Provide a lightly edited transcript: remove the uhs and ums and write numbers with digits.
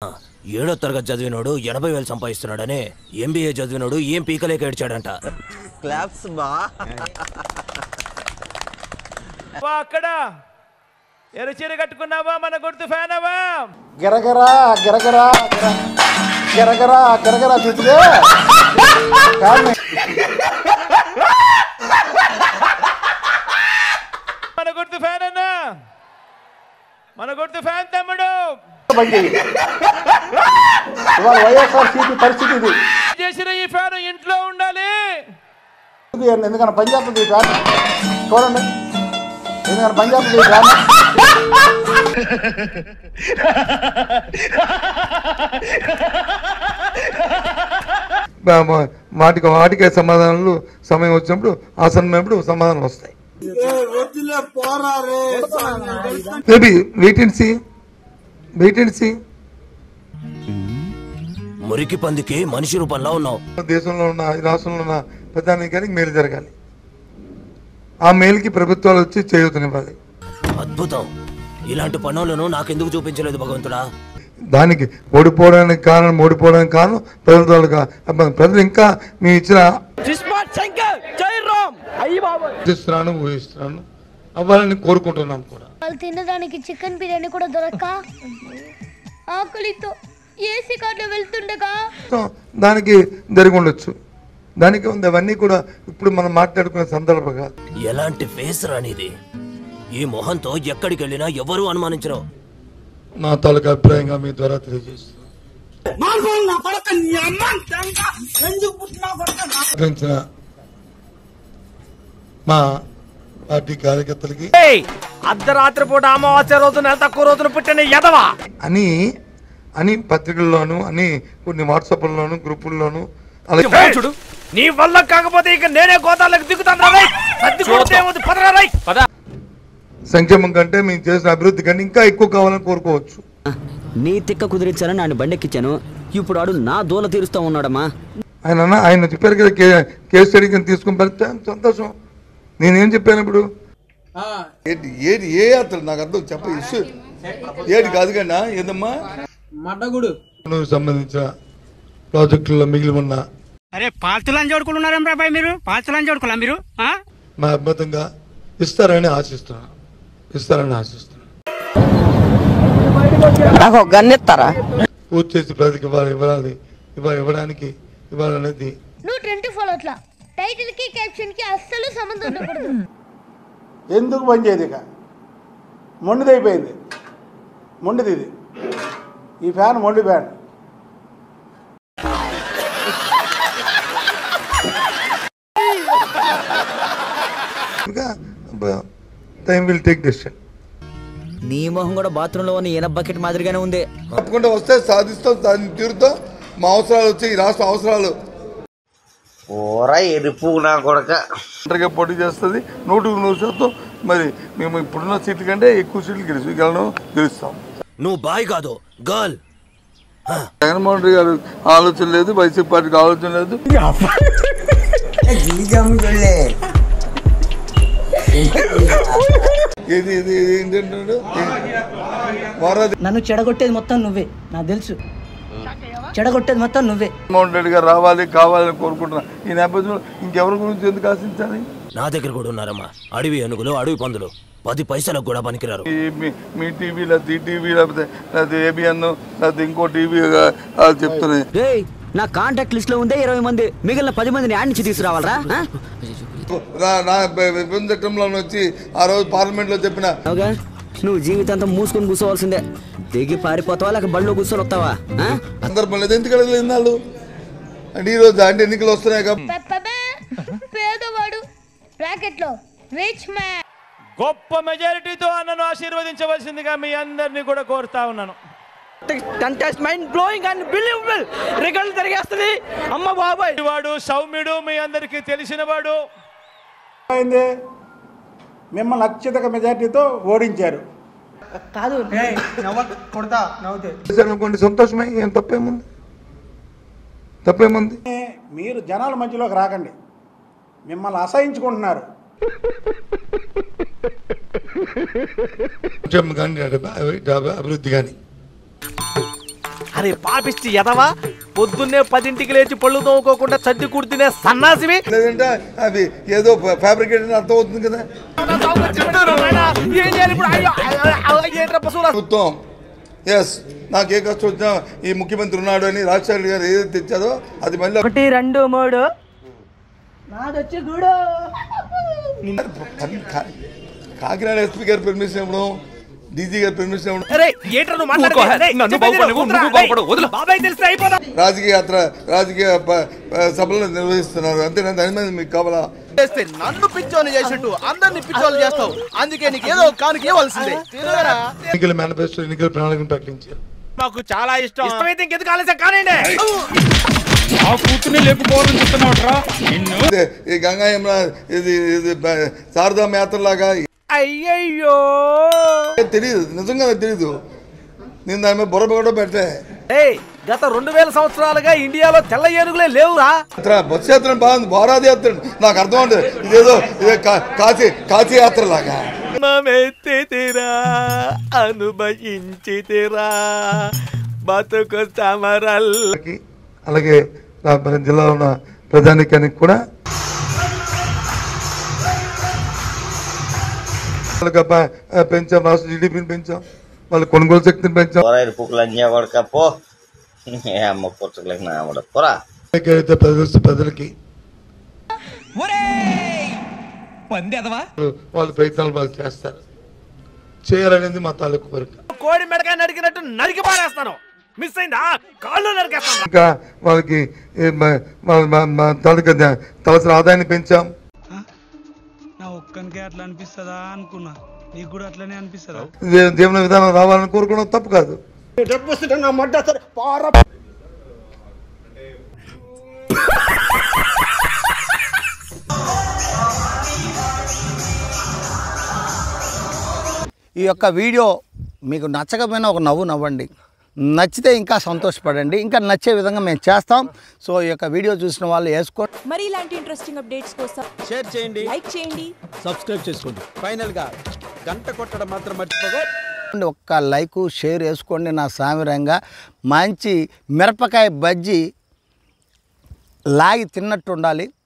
ఏడో తరగతి చదివినోడు 80,000 సంపాదిస్తున్నాడని MBA చదివినోడు ఏం పీకలేక ఏడ్చాడంట. క్లాప్స్ బా. అక్కడ ఎరచీర కట్టుకున్నావా? మన గుర్తు ఫ్యాన్ అవా? గిరగరా గిరగరా గిరగరా గిరగరా తిట్టితే మన గుర్తు ఫ్యాన్ అన్నా, మన గుర్తు ఫ్యాన్ తమ్ముడు. ఇవాళ వైఎస్ఆర్సీపీ పరిస్థితి ఇది. చేసిన ఈ ఫ్యాన్ ఇంట్లో ఉండాలి. ఎందుకన్నా పనిచేస్తుంది ఈ ఫ్యాన్ చూడండి, ఎందుకన్నా పనిచేస్తుంది ఈ ఫ్యాన్. వాటికే సమాధానాలు సమయం వచ్చినప్పుడు ఆసన్నమైనప్పుడు సమాధానం వస్తాయి. Maybe wait and see. మురికి పందికి మనిషి రూపంలో ఉన్నావు. దేశంలో ఉన్న రాష్ట్రంలో ఉన్న ప్రధానికానికి మేలు జరగాలి. ఆ మేలుకి ప్రభుత్వాలు వచ్చి చేయూతనివ్వాలి. అద్భుతం. ఇలాంటి పనులను నాకెందుకు చూపించలేదు భగవంతుడా? దానికి ఓడిపోవడానికి కారణం ప్రభుత్వాలు. ప్రజలు ఇంకా మేము ఇచ్చిన ఊహిస్తున్నాను అవ్వాలని కోరుకుంటున్నాం కూడా. వాళ్ళు తినడానికి చికెన్ బిర్యానీ కూడా దొరక్క ఆకలితో ఏసీ కార్లో వెళ్తుండగా దానికి జరిగి ఉండొచ్చు. దానికి ఉంది. అవన్నీ కూడా ఇప్పుడు మనం మాట్లాడుకునే సందర్భంగా. ఎలాంటి ఫేస్ రానిది? ఈ మొహంతో ఎక్కడికి వెళ్ళినా ఎవరు అనుమానించరు. నా తాలూకా అభిప్రాయంగా మీ ద్వారా తెలియజేస్తున్నాను. మా పార్టీ కార్యకర్తలకి అర్ధరాత్రి పూట అమావాస్య రోజున తక్కువ రోజున పుట్టిన ఎదవా అని పత్రికల్లోను అని కొన్ని వాట్సాప్లోను గ్రూపుల్లోను చూడు. నీ వల్ల కాకపోతే ఇక నేనే గోదాలకు దిగుతాను. సంక్షేమం కంటే మేము చేసిన అభివృద్ధి కంటే ఇంకా ఎక్కువ కావాలని కోరుకోవచ్చు. నీ తిక్క కుదిరించానని ఆయన బండెక్కిచ్చాను. ఇప్పుడు ఆడు నా దూల తీరుస్తా ఉన్నాడమ్మా. ఆయన చెప్పారు కదా కేసు స్టడీ కింద తీసుకుని పెడితే సంతోషం. నేనేం చెప్పాను ఇప్పుడు? ఏది ఏ అతను నాకు అర్థం చెప్ప ఇష్యూ ఏది కాదు కన్నా ఏదమ్మా మడ్డగుడు సంబంధించిన ప్రాజెక్టుల్లో మిగిలి ఉన్న పాల్తులని చూడుకున్నారా బాబాయ్? మీరు పాల్తులని చూడుకోలే మీరు? మా అద్భుతంగా ఇస్తారని ఆశిస్తున్నాను. నాకు గన్నెత్తారా? పూర్తి చేసి ప్రజలకు ఇవ్వడానికి ఇవ్వాలనేది. నువ్వు 24 అట్లా టైటిల్ కి క్యాప్షన్ కి అస్సలు సంబంధం ఉండకూడదు. ఎందుకు పనిచేయదు? ఇక మొండిదైపోయింది. మొండిది ఇది. ఈ ఫ్యాన్ మొండి fan. Time will take decision. నీ మొహం కూడా బాత్రూంలో ఉన్న ఈయన బకెట్ మాదిరిగానే ఉంది. తప్పకుండా వస్తే సాధిస్తాం, తీరుతాం. మా అవసరాలు వచ్చి ఈ రాష్ట్ర అవసరాలు ఒంటరిగా పోటీ చేస్తుంది. 100% మరి మేము ఇప్పుడున్న సీట్ల కంటే ఎక్కువ సీట్లు గెలుస్తాం. నువ్వు బాయ్ కాదు గర్ల్. జగన్మోహన్ రెడ్డి గారు ఆలోచన లేదు, వైసీపీ పార్టీకి ఆలోచన లేదు. నన్ను చెడగొట్టేది మొత్తం నువ్వే, నాకు తెలుసు. చెడగొట్టేది మొత్తం నువ్వే. జగన్మోహన్ రెడ్డి గారు కావాలని కోరుకుంటున్నా. ఈ నేపథ్యంలో ఇంకెవరి గురించి ఎందుకు ఆశించాలి? నా దగ్గర కూడా ఉన్నారమ్మా అడవి ఏనుగులు, అడవి పందులు. 10 పైసలకు కూడా పనికిరారు. మీ టీవీ లేకపోతే ఈ టీవీ లేకపోతే ABN లేకపోతే ఇంకో టీవీ చెప్తున్నాయి. నా కాంటాక్ట్ లిస్ట్ లో ఉందే 20 మంది. మిగిలిన 10 మందిని యాడ్ నుంచి తీసుకురావాలరా? చట్టంలో వచ్చి ఆ రోజు పార్లమెంట్ లో చెప్పిన నువ్వు జీవితాంతం మూసుకొని కూర్చోవాల్సిందే. దిగి పారిపోతావా లేక బళ్ళో కూర్చొని వస్తావా? సందర్భం లేదు. ఎందుకు అడగలేదు వాళ్ళు? అంటే ఈ రోజు అంటే ఎన్నికలు వస్తున్నాయి కదా. పేదవాడు బ్రాకెట్ లో రిచ్ మ్యాన్ గొప్ప మెజారిటీతో నన్ను ఆశీర్వదించవలసిందిగా మీ అందరినీ కూడా కోరుతా ఉన్నాను. Contest mind blowing and believable result జరిగేస్తుంది. అమ్మ బాబాయ్ వాడు సౌమ్యుడు, మీ అందరికీ తెలిసిన వాడు. మిమ్మల్ని అత్యధిక మెజార్టీతో ఓడించారు. కాదు అనుకోండి, సంతోషమే. ఏం తప్పేముంది? మీరు జనాల మధ్యలోకి రాకండి. మిమ్మల్ని అసహించుకుంటున్నారు. అభివృద్ధి కానీ అరే పాపిష్టి ఎదవా, పొద్దున్నే 10ంటికి లేచి పళ్ళు తోముకోకుండా చడ్డి కుడితేనే సన్నాసివి. లేదంటే అవి ఏదో ఫ్యాబ్రికేషన్ అర్థం అవుతుంది కదా. ప్రభుత్వం ఎస్ నాకు ఏ కష్టం వచ్చినా ఈ ముఖ్యమంత్రి ఉన్నాడు అని రాజశేఖర్ గారు ఏదైతే తెచ్చారో అది మళ్ళీ 1 2 3 నాదొచ్చి గూడు. కాకినాడ ఎస్పీ గారు పర్మిషన్ ఇవ్వడం, డీజీ గారు పర్మిషన్ ఇవ్వడం, రాజకీయ సభలు నిర్వహిస్తున్నారు అంతేనా? దాని మీద మీకు కావాలా? నన్ను పిచ్చోని చేసినట్టు అందరిని పిచ్చోలు చేస్తావు, అందుకే నీకు ఏదో కానుక ఇవ్వాల్సిందే. ఎన్నికల మేనిఫెస్టో, ఎన్నికల ప్రణాళికను ప్రకటించారు. మాకు చాలా ఇష్టమైతే ఇంకెందుకు ఆలస్యం కానివ్వండి. ఈ గంగా యమున ఇది శారదా యాత్రలాగా అయ్యయ్యో తెలియదు, నిజంగా తెలీదు. నేను దాని మీద బుర్ర కూడా పెట్టే. గత 2000 సంవత్సరాలుగా ఇండియాలో తెల్ల ఏనుగులే లేవురా. బస్సు యాత్ర బాగుంది, బారాది యాత్ర నాకు అర్థం ఉంటుంది. ఇదేదో కాశీ యాత్ర లాగా అనుభవించితిరా బతుకు సమరల్. అలాగే మన జిల్లాలో ఉన్న ప్రజానికానికి కూడా పెంచాం, రాష్ట్ర జీడీపీని పెంచాం, వాళ్ళ కొనుగోలు శక్తిని పెంచాం. ప్రజలకి వాళ్ళ ప్రయత్నాలు వాళ్ళు చేస్తారు, చేయాలనేది మా తాలూకు కోరిక. కోడి మెడగా నరికినట్టు నరికి పారేస్తాను. మిస్ అయిందా? కాళ్ళు నరికేస్తాను. ఇంకా వాళ్ళకి తాలూకా తలసరి ఆదాయాన్ని పెంచాం. నా ఒక్కనికే అట్లా అనిపిస్తుందా అనుకున్నా, నీకు కూడా అట్లనే అనిపిస్తుందా? జీవన విధానం రావాలని కోరుకోవడం తప్పు కాదు. ఈ యొక్క వీడియో మీకు నచ్చకపోయినా ఒక నవ్వు నవ్వండి, నచ్చితే ఇంకా సంతోషపడండి. ఇంకా నచ్చే విధంగా మేము చేస్తాం. సో ఈ యొక్క వీడియో చూసిన వాళ్ళు వేసుకోండి. మరి ఇలాంటి ఇంట్రెస్టింగ్ అప్డేట్స్ కోసం షేర్ చేయండి, లైక్ చేయండి, సబ్స్క్రైబ్ చేసుకోండి. ఫైనల్గా గంట కొట్టడం మాత్రం మర్చిపోకండి. ఒక్క లైక్ షేర్ వేసుకోండి. నా సామిరంగా మంచి మిరపకాయ బజ్జీ లాగి తిన్నట్టు ఉండాలి.